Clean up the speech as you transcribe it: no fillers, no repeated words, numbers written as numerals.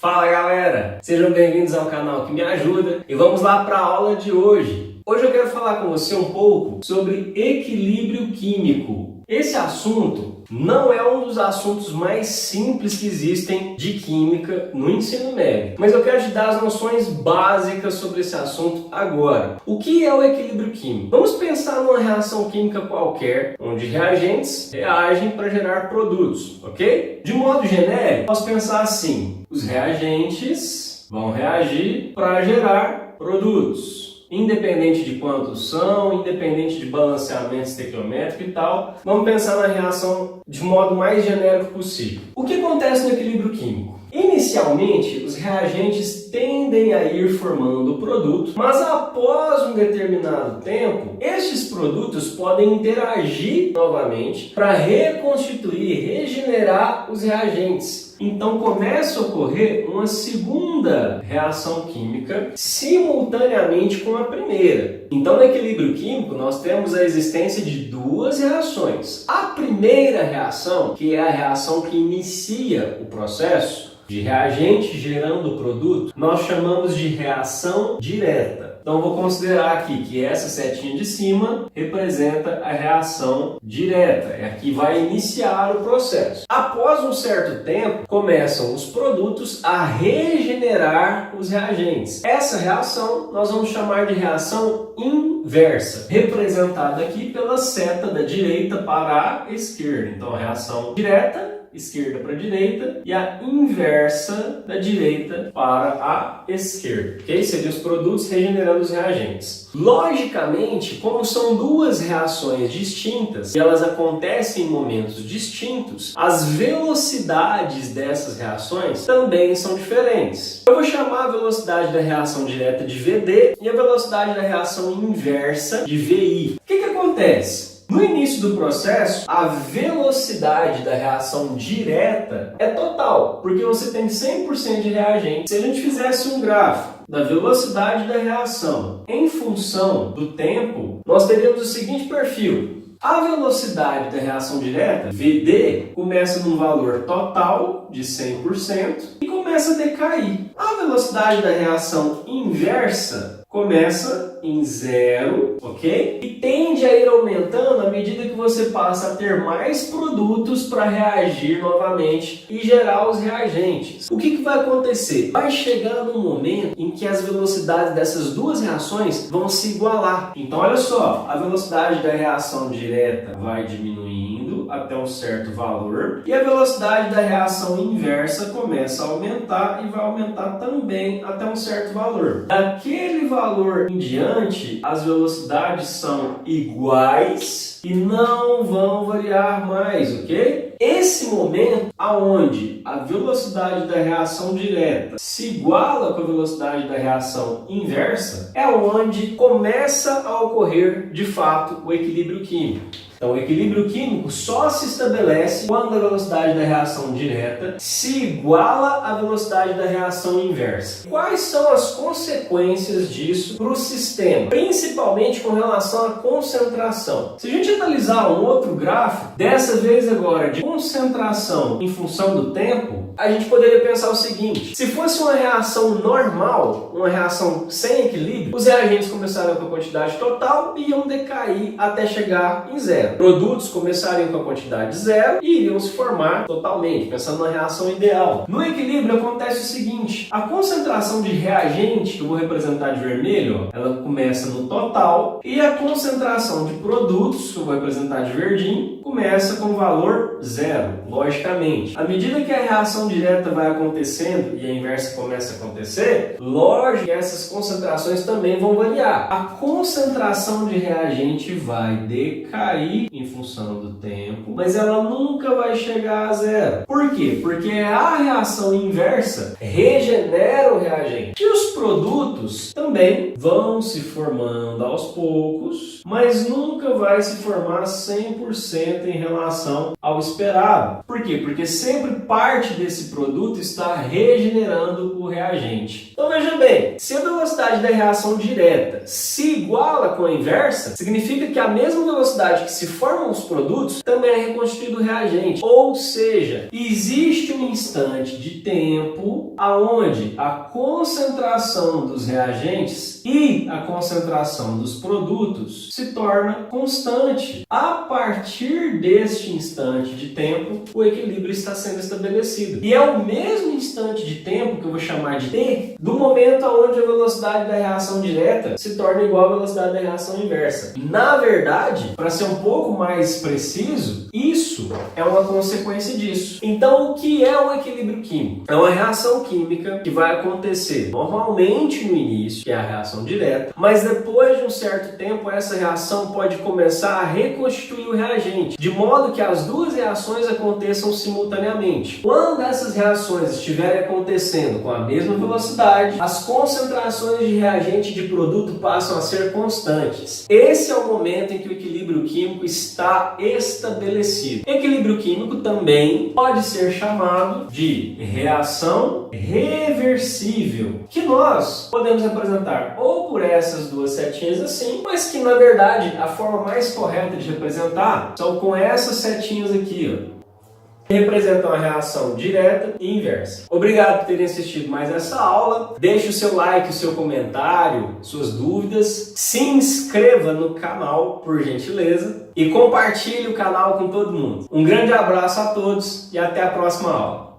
Fala galera, sejam bem-vindos ao canal que me ajuda e vamos lá para a aula de hoje. Hoje eu quero falar com você um pouco sobre equilíbrio químico. Esse assunto não é um dos assuntos mais simples que existem de química no ensino médio, mas eu quero te dar as noções básicas sobre esse assunto agora. O que é o equilíbrio químico? Vamos pensar numa reação química qualquer, onde reagentes reagem para gerar produtos, ok? De modo genérico, posso pensar assim: os reagentes vão reagir para gerar produtos. Independente de quantos são, independente de balanceamento estequiométrico e tal, vamos pensar na reação de modo mais genérico possível. O que acontece no equilíbrio químico? Inicialmente, os reagentes tendem a ir formando o produto, mas após um determinado tempo, estes produtos podem interagir novamente para reconstituir, regenerar os reagentes. Então começa a ocorrer uma segunda reação química simultaneamente com a primeira. Então no equilíbrio químico nós temos a existência de duas reações. A primeira reação, que é a reação que inicia o processo de reagente gerando o produto, nós chamamos de reação direta. Então vou considerar aqui que essa setinha de cima representa a reação direta, é a que vai iniciar o processo. Após um certo tempo, começam os produtos a regenerar os reagentes. Essa reação nós vamos chamar de reação inversa, representada aqui pela seta da direita para a esquerda. Então a reação direta, esquerda para a direita, e a inversa da direita para a esquerda, ok? Seriam os produtos regenerando os reagentes. Logicamente, como são duas reações distintas e elas acontecem em momentos distintos, as velocidades dessas reações também são diferentes. Eu vou chamar a velocidade da reação direta de Vd e a velocidade da reação inversa de Vi. O que acontece? No início do processo, a velocidade da reação direta é total, porque você tem 100% de reagente. Se a gente fizesse um gráfico da velocidade da reação em função do tempo, nós teríamos o seguinte perfil. A velocidade da reação direta, Vd, começa num valor total de 100% e começa a decair. A velocidade da reação inversa começa em 0, ok? E tende a ir aumentando à medida que você passa a ter mais produtos para reagir novamente e gerar os reagentes. O que vai acontecer? Vai chegar um momento em que as velocidades dessas duas reações vão se igualar. Então olha só, a velocidade da reação direta vai diminuindo até um certo valor e a velocidade da reação inversa começa a aumentar e vai aumentar também até um certo valor. Daquele valor em diante, as velocidades são iguais e não vão variar mais, ok? Esse momento aonde a velocidade da reação direta se iguala com a velocidade da reação inversa é onde começa a ocorrer de fato o equilíbrio químico. Então, o equilíbrio químico só se estabelece quando a velocidade da reação direta se iguala à velocidade da reação inversa. Quais são as consequências disso para o sistema? Principalmente com relação à concentração. Se a gente analisar um outro gráfico, dessa vez agora de concentração em função do tempo, a gente poderia pensar o seguinte: se fosse uma reação normal, uma reação sem equilíbrio, os reagentes começariam com a quantidade total e iam decair até chegar em zero. Produtos começariam com a quantidade zero e iriam se formar totalmente, pensando na reação ideal. No equilíbrio acontece o seguinte: a concentração de reagente, que eu vou representar de vermelho, ela começa no total, e a concentração de produtos, que eu vou representar de verdinho, começa com o valor zero, logicamente. À medida que a reação direta vai acontecendo e a inversa começa a acontecer, lógico que essas concentrações também vão variar. A concentração de reagente vai decair em função do tempo, mas ela nunca vai chegar a zero. Por quê? Porque a reação inversa regenera o reagente. E os produtos também vão se formando aos poucos, mas nunca vai se formar 100% em relação ao esperado. Por quê? Porque sempre parte desse produto está regenerando o reagente. Então veja bem, se a velocidade da reação direta se iguala com a inversa, significa que a mesma velocidade que se formam os produtos também é reconstituído o reagente. Ou seja, existe um instante de tempo aonde a concentração dos reagentes e a concentração dos produtos se torna constante. A partir deste instante de tempo, o equilíbrio está sendo estabelecido. E é o mesmo instante de tempo, que eu vou chamar de T, do momento onde a velocidade da reação direta se torna igual à velocidade da reação inversa. Na verdade, para ser um pouco mais preciso, isso é uma consequência disso. Então, o que é um equilíbrio químico? É uma reação química que vai acontecer normalmente no início, que é a reação direta, mas depois de um certo tempo, essa reação pode começar a reconstituir o reagente, de modo que as duas reações aconteçam simultaneamente. Quando essas reações estiverem acontecendo com a mesma velocidade, as concentrações de reagente e de produto passam a ser constantes. Esse é o momento em que o equilíbrio químico está estabelecido. Equilíbrio químico também pode ser chamado de reação reversível, que nós podemos representar ou por essas duas setinhas assim, mas que na verdade a forma mais correta de representar são com essas setinhas aqui, ó, que representam a reação direta e inversa. Obrigado por terem assistido mais essa aula. Deixe o seu like, o seu comentário, suas dúvidas. Se inscreva no canal, por gentileza, e compartilhe o canal com todo mundo. Um grande abraço a todos e até a próxima aula.